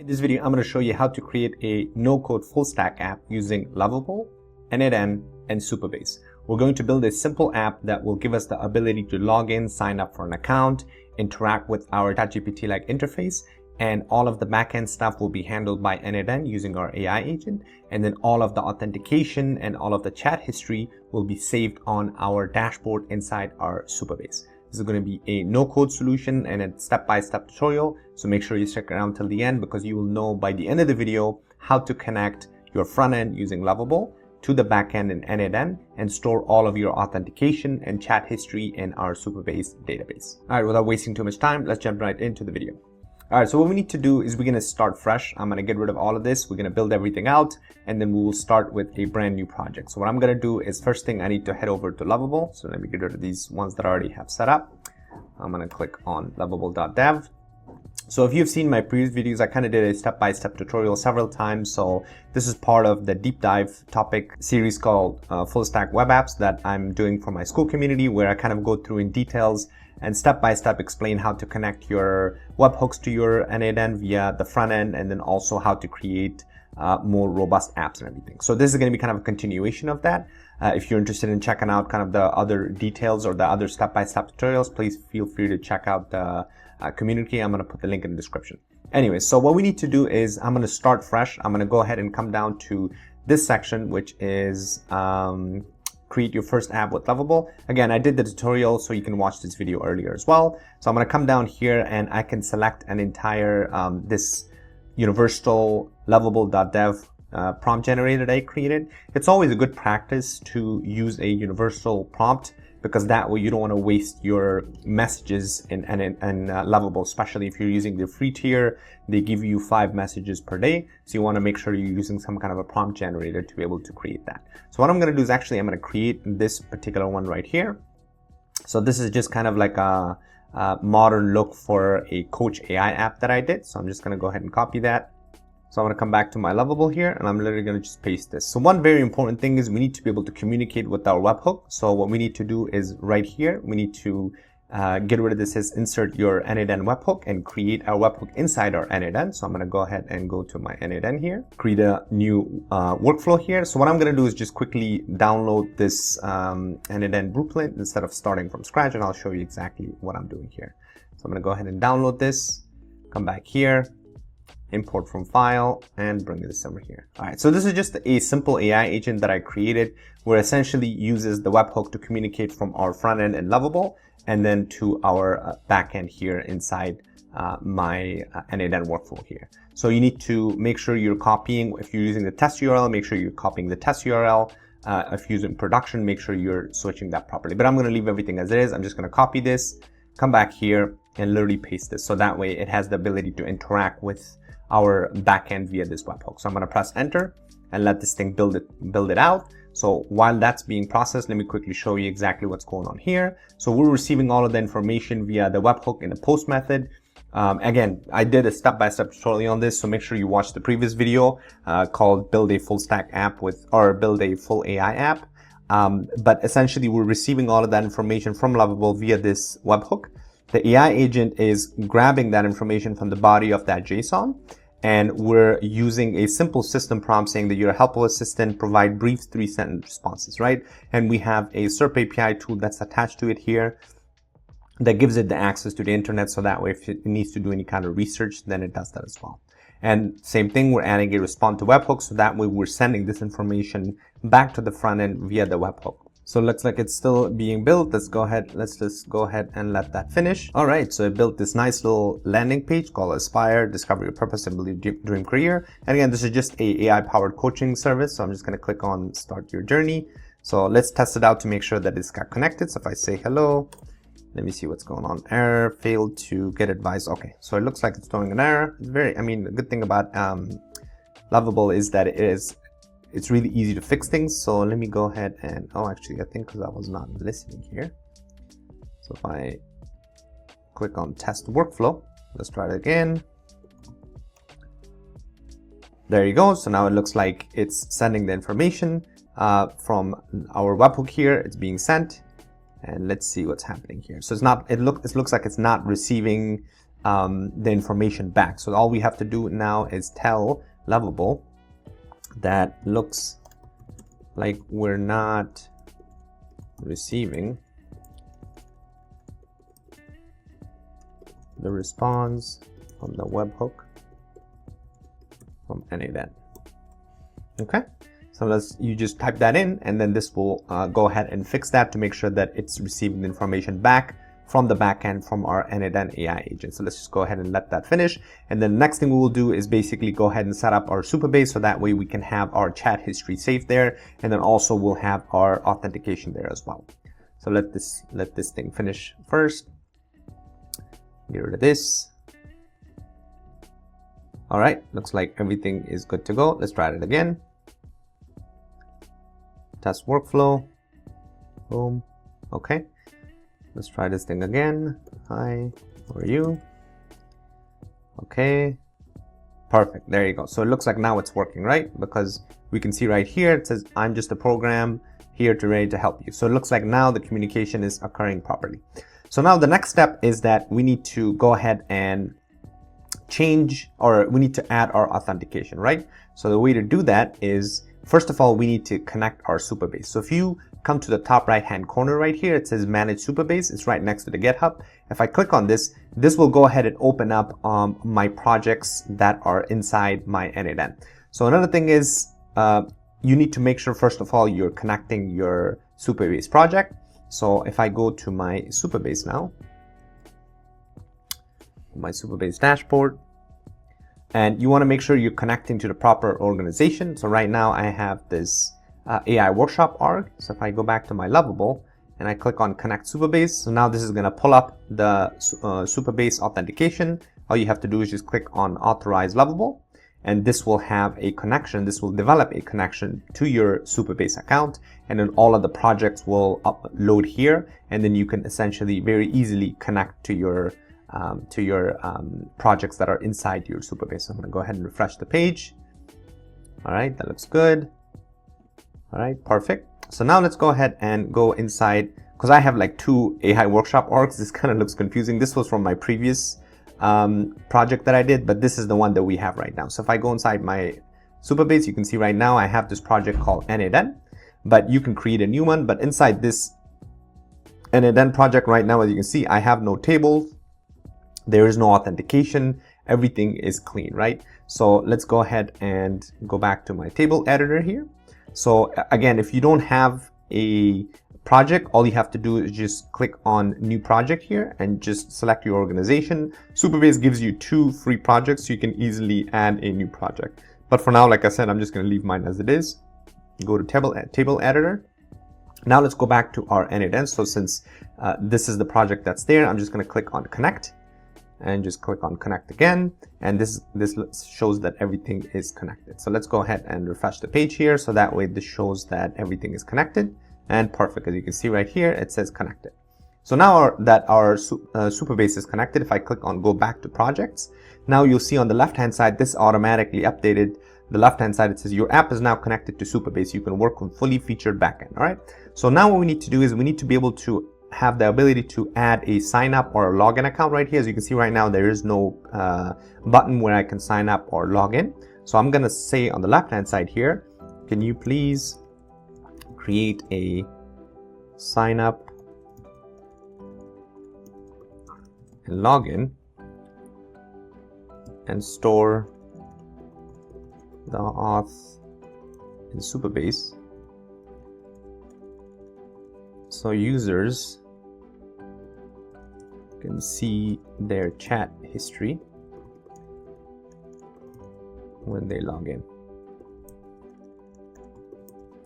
this video, I'm going to show you how to create a no-code full-stack app using Loveable, n8n, and Supabase. We're going to build a simple app that will give us the ability to log in, sign up for an account, interact with our ChatGPT-like interface, and all of the backend stuff will be handled by n8n using our AI agent. And then all of the authentication and all of the chat history will be saved on our dashboard inside our Supabase. This is going to be a no-code solution and a step-by-step tutorial. So make sure you stick around till the end, because you will know by the end of the video how to connect your front end using Loveable to the backend in n8n and store all of your authentication and chat history in our Supabase database. All right, without wasting too much time, let's jump right into the video. All right, so what we need to do is we're going to start fresh. I'm going to get rid of all of this. We're going to build everything out, and then we will start with a brand new project. So what I'm going to do is, first thing, I need to head over to Loveable. So let me get rid of these ones that I already have set up. I'm going to click on loveable.dev. So if you've seen my previous videos, I kind of did a step-by-step tutorial several times. So this is part of the deep dive topic series called Full Stack Web Apps that I'm doing for my school community, where I kind of go through in details and step-by-step explain how to connect your webhooks to your n8n via the front end, and then also how to create more robust apps and everything. So this is going to be kind of a continuation of that. If you're interested in checking out kind of the other details or the other step-by-step tutorials, please feel free to check out the community. I'm going to put the link in the description. Anyway, so what we need to do is I'm going to start fresh. I'm going to go ahead and come down to this section, which is create your first app with Loveable. Again, I did the tutorial, so you can watch this video earlier as well. So I'm going to come down here and I can select an entire this universal Loveable.dev prompt generator that I created. It's always a good practice to use a universal prompt, because that way you don't want to waste your messages in Loveable, especially if you're using the free tier. They give you 5 messages per day, so you want to make sure you're using some kind of a prompt generator to be able to create that. So what I'm going to do is actually I'm going to create this particular one right here. So this is just kind of like a modern look for a coach AI app that I did. So I'm just going to go ahead and copy that. So I'm going to come back to my Loveable here, and I'm literally going to just paste this. So one very important thing is we need to be able to communicate with our webhook. So what we need to do is right here, we need to get rid of this, is insert your n8n webhook and create our webhook inside our n8n. So I'm going to go ahead and go to my n8n here, create a new workflow here. So what I'm going to do is just quickly download this n8n blueprint instead of starting from scratch, and I'll show you exactly what I'm doing here. So I'm going to go ahead and download this, come back here, import from file, and bring this over here. All right, so this is just a simple AI agent that I created, where essentially uses the webhook to communicate from our front end in Loveable and then to our backend here inside my n8n workflow here. So you need to make sure you're copying, if you're using the test URL, make sure you're copying the test URL. If you're using production, make sure you're switching that properly. But I'm going to leave everything as it is. I'm just going to copy this, come back here, and literally paste this. So that way it has the ability to interact with our backend via this webhook. So I'm going to press enter and let this thing build it out. So while that's being processed, let me quickly show you exactly what's going on here. So we're receiving all of the information via the webhook in the post method. Again, I did a step-by-step tutorial on this, so make sure you watch the previous video called build a full stack app with, or build a full AI app. But essentially we're receiving all of that information from Loveable via this webhook. The AI agent is grabbing that information from the body of that JSON, and we're using a simple system prompt saying that you're a helpful assistant, provide brief 3-sentence responses, right? And we have a SERP API tool that's attached to it here that gives it the access to the internet, so that way if it needs to do any kind of research, then it does that as well. And same thing, we're adding a respond to webhook, so that way we're sending this information back to the front end via the webhook. So it looks like it's still being built. Let's just go ahead and let that finish. All right, so it built this nice little landing page called Aspire, Discover Your Purpose and Build Your Dream Career. And again, this is just a AI-powered coaching service. So I'm just gonna click on Start Your Journey. So let's test it out to make sure that it's got connected. So if I say hello, let me see what's going on. Error, failed to get advice. Okay, so it looks like it's throwing an error. It's the good thing about Loveable is that it's really easy to fix things. So let me go ahead and, actually, I think because I was not listening here. So if I click on test workflow, let's try it again. There you go. So now it looks like it's sending the information from our webhook here. It's being sent, and let's see what's happening here. So it looks like it's not receiving the information back. So all we have to do now is tell Loveable that looks like we're not receiving the response from the webhook from aiagent. Okay, so you just type that in, and then this will go ahead and fix that to make sure that it's receiving the information back from the backend from our aiagent AI agent. So let's just go ahead and let that finish. And then the next thing we will do is basically go ahead and set up our Supabase, so that way we can have our chat history saved there, and then also we'll have our authentication there as well. So let this thing finish first. Get rid of this. All right, looks like everything is good to go. Let's try it again. Test workflow. Boom. Okay. Let's try this thing again. Hi, how are you? Okay. Perfect. There you go. So it looks like now it's working, right? Because we can see right here, it says, I'm just a program here ready to help you. So it looks like now the communication is occurring properly. So now the next step is that we need to go ahead and change, or we need to add our authentication, right? So the way to do that is, first of all, we need to connect our Supabase. So if you come to the top right hand corner right here, it says manage Supabase. It's right next to the GitHub. If I click on this, this will go ahead and open up my projects that are inside my aiagent. So another thing is, you need to make sure, first of all, you're connecting your Supabase project. So if I go to my Supabase now, my Supabase dashboard, and you want to make sure you're connecting to the proper organization. So right now I have this AI workshop org. So if I go back to my Loveable and I click on connect Supabase, so now this is going to pull up the Supabase authentication. All you have to do is just click on authorize Loveable, and this will have a connection. This will develop a connection to your Supabase account, and then all of the projects will upload here, and then you can essentially very easily connect to your projects that are inside your Supabase. So I'm going to go ahead and refresh the page. All right, that looks good. All right, perfect. So now let's go ahead and go inside, because I have like two AI workshop orgs. This kind of looks confusing. This was from my previous project that I did, but this is the one that we have right now. So if I go inside my Supabase, you can see right now I have this project called aiagent, but you can create a new one. But inside this aiagent project right now, as you can see, I have no tables. There is no authentication. Everything is clean, right? So let's go ahead and go back to my table editor here. So again, if you don't have a project, all you have to do is just click on new project here and just select your organization. Supabase gives you 2 free projects, so you can easily add a new project. But for now, like I said, I'm just going to leave mine as it is. Go to table editor. Now let's go back to our aiagent. So since this is the project that's there, I'm just going to click on connect and just click on connect again, and this shows that everything is connected. So let's go ahead and refresh the page here, so that way this shows that everything is connected. And perfect, as you can see right here, it says connected. So now that our Supabase is connected, if I click on go back to projects, now you'll see on the left hand side this automatically updated. The left hand side, it says your app is now connected to Supabase. You can work on fully featured backend. All right, so now what we need to do is we need to be able to have the ability to add a sign up or a login account right here. As you can see right now, there is no button where I can sign up or log in. So I'm going to say on the left hand side here, can you please create a sign up and login and store the auth in Supabase, so users can see their chat history when they log in.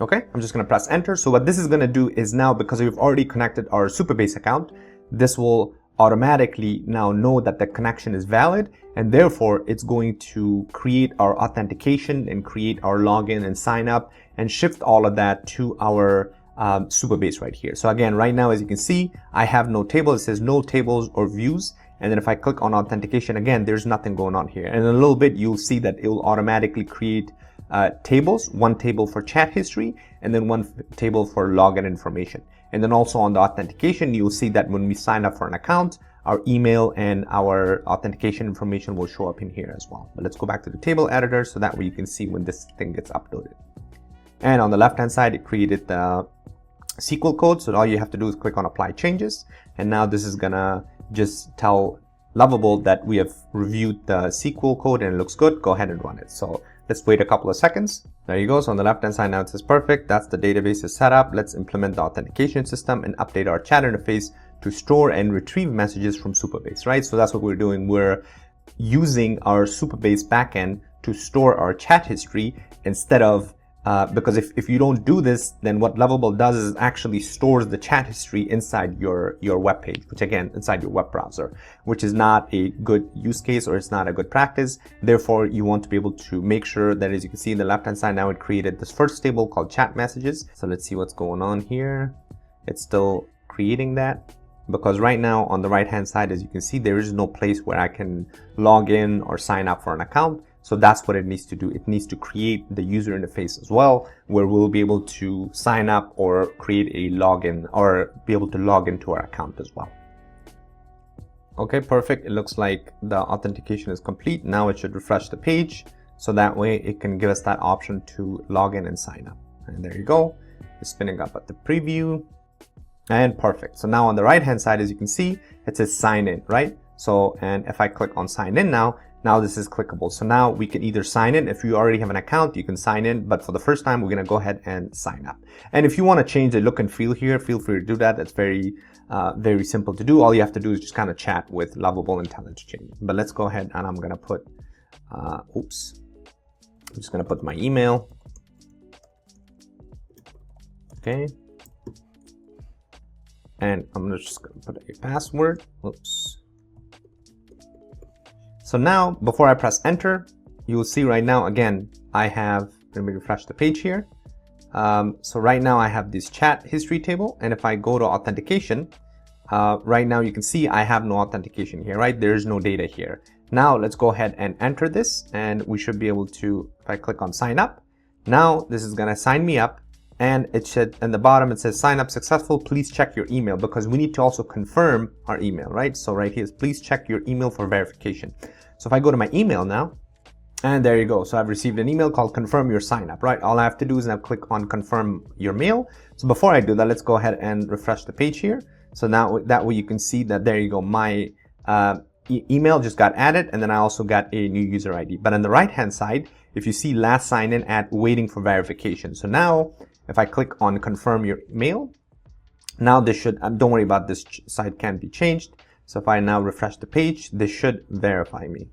Okay, I'm just going to press enter. So what this is going to do is now, because we've already connected our Supabase account, this will automatically now know that the connection is valid, and therefore it's going to create our authentication and create our login and sign up and shift all of that to our Supabase right here. So again, right now, as you can see, I have no table. It says no tables or views. And then if I click on authentication, again, there's nothing going on here. And in a little bit, you'll see that it will automatically create tables, one table for chat history, and then one table for login information. And then also on the authentication, you'll see that when we sign up for an account, our email and our authentication information will show up in here as well. But let's go back to the table editor so that way you can see when this thing gets uploaded. And on the left hand side, it created the SQL code. So all you have to do is click on apply changes. And now this is gonna just tell Loveable that we have reviewed the SQL code and it looks good. Go ahead and run it. So let's wait a couple of seconds. There you go. So on the left hand side now it says perfect. That's the database is set up. Let's implement the authentication system and update our chat interface to store and retrieve messages from Supabase, right? So that's what we're doing. We're using our Supabase backend to store our chat history instead of because if you don't do this, then what Loveable does is actually stores the chat history inside your web page, which again, inside your web browser, which is not a good use case or it's not a good practice. Therefore, you want to be able to make sure that, as you can see in the left-hand side, now it created this first table called chat messages. So let's see what's going on here. It's still creating that, because right now on the right-hand side, as you can see, there is no place where I can log in or sign up for an account. So that's what it needs to do. It needs to create the user interface as well, where we'll be able to sign up or create a login or be able to log into our account as well. Okay, perfect. It looks like the authentication is complete. Now it should refresh the page. So that way it can give us that option to log in and sign up. And there you go. It's spinning up at the preview and perfect. So now on the right hand side, as you can see, it says sign in, right? So, and if I click on sign in now this is clickable. So now we can either sign in. If you already have an account, you can sign in, but for the first time, we're going to go ahead and sign up. And if you want to change the look and feel here, feel free to do that. That's very simple to do. All you have to do is just kind of chat with Loveable and tell it to change. But let's go ahead and I'm going to put, I'm just going to put my email. Okay. And I'm just going to put a password. Oops. So now, before I press enter, you will see right now, again, let me refresh the page here. So right now I have this chat history table. And if I go to authentication, right now you can see I have no authentication here, right? There is no data here. Now let's go ahead and enter this and we should be able to, if I click on sign up, now this is gonna sign me up. And it should, in the bottom, it says sign up successful. Please check your email, because we need to also confirm our email, right? So right here is please check your email for verification. So if I go to my email now, and there you go. So I've received an email called confirm your sign up, right? All I have to do is now click on confirm your mail. So before I do that, let's go ahead and refresh the page here. So now that way you can see that there you go. My email just got added, and then I also got a new user ID. But on the right hand side, if you see last sign in at waiting for verification. So now if I click on confirm your mail, now this should, don't worry about this side can't be changed. So if I now refresh the page, this should verify me.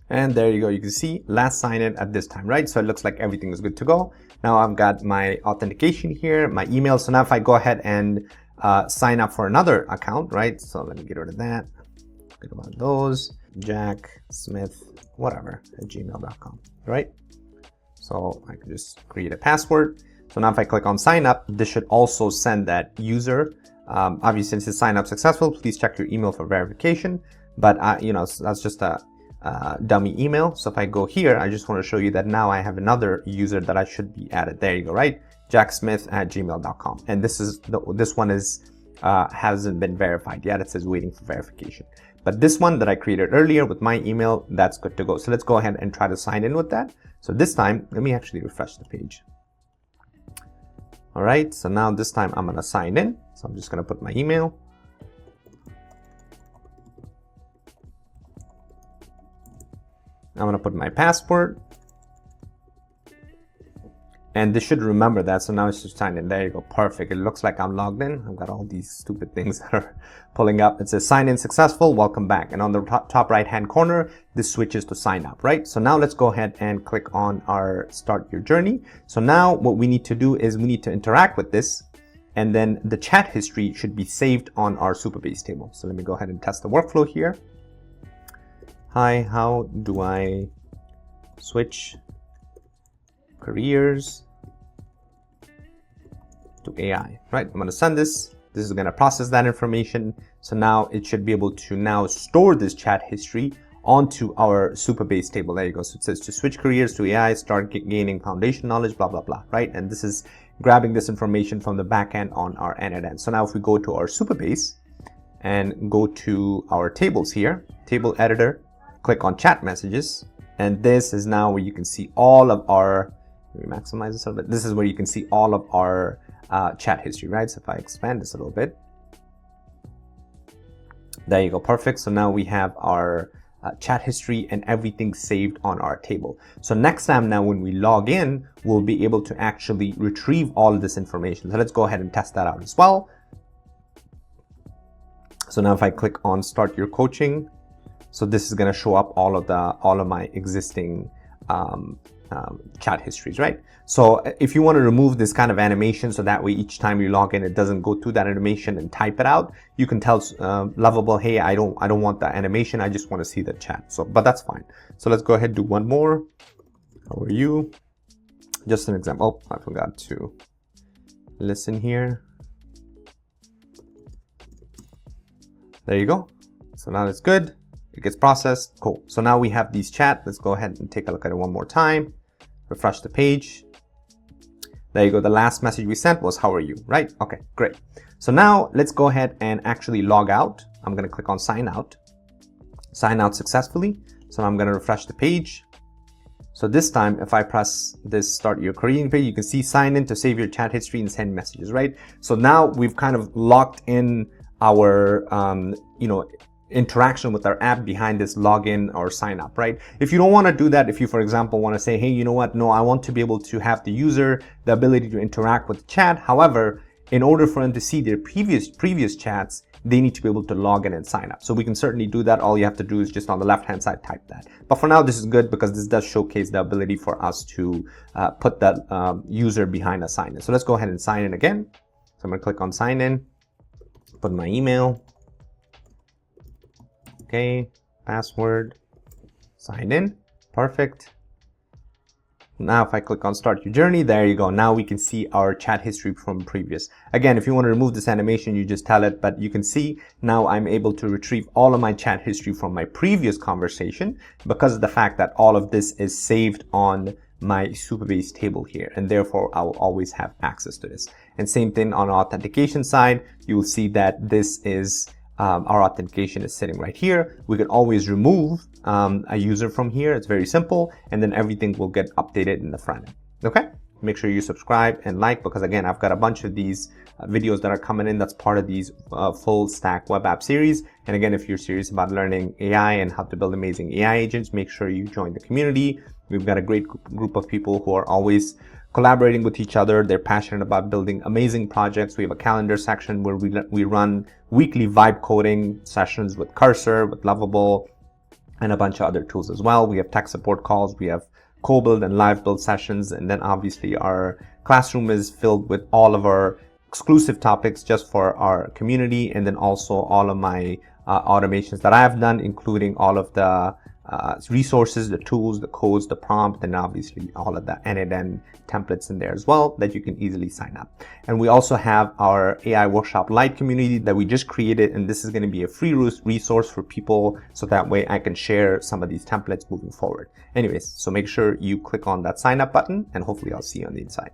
And there you go. You can see last sign in at this time, right? So it looks like everything is good to go. Now I've got my authentication here, my email. So now if I go ahead and sign up for another account, right? So let me get rid of that. Get rid of those, Jack Smith, whatever, @gmail.com, right? So I can just create a password. So now if I click on sign up, this should also send that user. Obviously, since it's sign up successful, please check your email for verification. But you know, that's just a dummy email. So if I go here, I just want to show you that now I have another user that I should be added. There you go, right? jacksmith@gmail.com. And this one is hasn't been verified yet. It says waiting for verification. But this one that I created earlier with my email, that's good to go. So let's go ahead and try to sign in with that. So this time, let me actually refresh the page. All right, so now this time I'm gonna sign in. So I'm just gonna put my email. I'm gonna put my password. And this should remember that. So now it's just signed in. There you go. Perfect. It looks like I'm logged in. I've got all these stupid things that are pulling up. It says sign in successful. Welcome back. And on the top right hand corner, this switches to sign up, right? So now let's go ahead and click on our start your journey. So now what we need to do is we need to interact with this. And then the chat history should be saved on our Supabase table. So let me go ahead and test the workflow here. Hi, how do I switch careers to AI, right? I'm going to send this. This is going to process that information. So now it should be able to now store this chat history onto our Supabase table. There you go. So it says to switch careers to AI, start gaining foundation knowledge, blah, blah, blah, right? And this is grabbing this information from the backend on our end. So now if we go to our Supabase and go to our tables here, table editor, click on chat messages. And this is now where you can see all of our, let me maximize this a little bit. This is where you can see all of our chat history, right? So if I expand this a little bit, there you go, perfect. So now we have our chat history and everything saved on our table. So next time now when we log in, we'll be able to actually retrieve all of this information. So let's go ahead and test that out as well. So now if I click on start your coaching, so this is going to show up all of my existing chat histories, right? So if you want to remove this kind of animation, so that way each time you log in, it doesn't go through that animation and type it out, you can tell Loveable, hey, I don't want that animation. I just want to see the chat. So, but that's fine. So let's go ahead and do one more. How are you? Just an example. Oh, I forgot to listen here. There you go. So now it's good. It gets processed. Cool. So now we have these chat. Let's go ahead and take a look at it one more time. Refresh the page. There you go. The last message we sent was, how are you? Right? Okay, great. So now let's go ahead and actually log out. I'm going to click on sign out. Sign out successfully. So I'm going to refresh the page. So this time, if I press this start your career page, you can see sign in to save your chat history and send messages, right? So now we've kind of locked in our, interaction with our app behind this login or sign up, right? If you don't want to do that, if you, for example, want to say, hey, you know what? No, I want to be able to have the user the ability to interact with the chat. However, in order for them to see their previous chats, they need to be able to log in and sign up. So we can certainly do that. All you have to do is just on the left-hand side, type that. But for now, this is good because this does showcase the ability for us to put that user behind a sign in. So let's go ahead and sign in again. So I'm going to click on sign in, put my email. Okay, password, sign in, perfect. Now if I click on start your journey, there you go. Now we can see our chat history from previous. Again, if you want to remove this animation, you just tell it, but you can see now I'm able to retrieve all of my chat history from my previous conversation because of the fact that all of this is saved on my Supabase table here, and therefore I will always have access to this. And same thing on our authentication side, you will see that this is our authentication is sitting right here. We can always remove a user from here. It's very simple, and then everything will get updated in the front end. Okay, make sure you subscribe and like, because again, I've got a bunch of these videos that are coming in that's part of these full stack web app series. And again, if you're serious about learning AI and how to build amazing AI agents, make sure you join the community. We've got a great group of people who are always collaborating with each other. They're passionate about building amazing projects. We have a calendar section where we run weekly vibe coding sessions with Cursor, with Loveable, and a bunch of other tools as well. We have tech support calls. We have co-build and live build sessions. And then obviously our classroom is filled with all of our exclusive topics just for our community. And then also all of my automations that I have done, including all of the resources, the tools, the codes, the prompt, and obviously all of the end-to-end templates in there as well that you can easily sign up. And we also have our AI Workshop Lite community that we just created, and this is going to be a free resource for people, so that way I can share some of these templates moving forward. Anyways, so make sure you click on that sign up button, and hopefully I'll see you on the inside.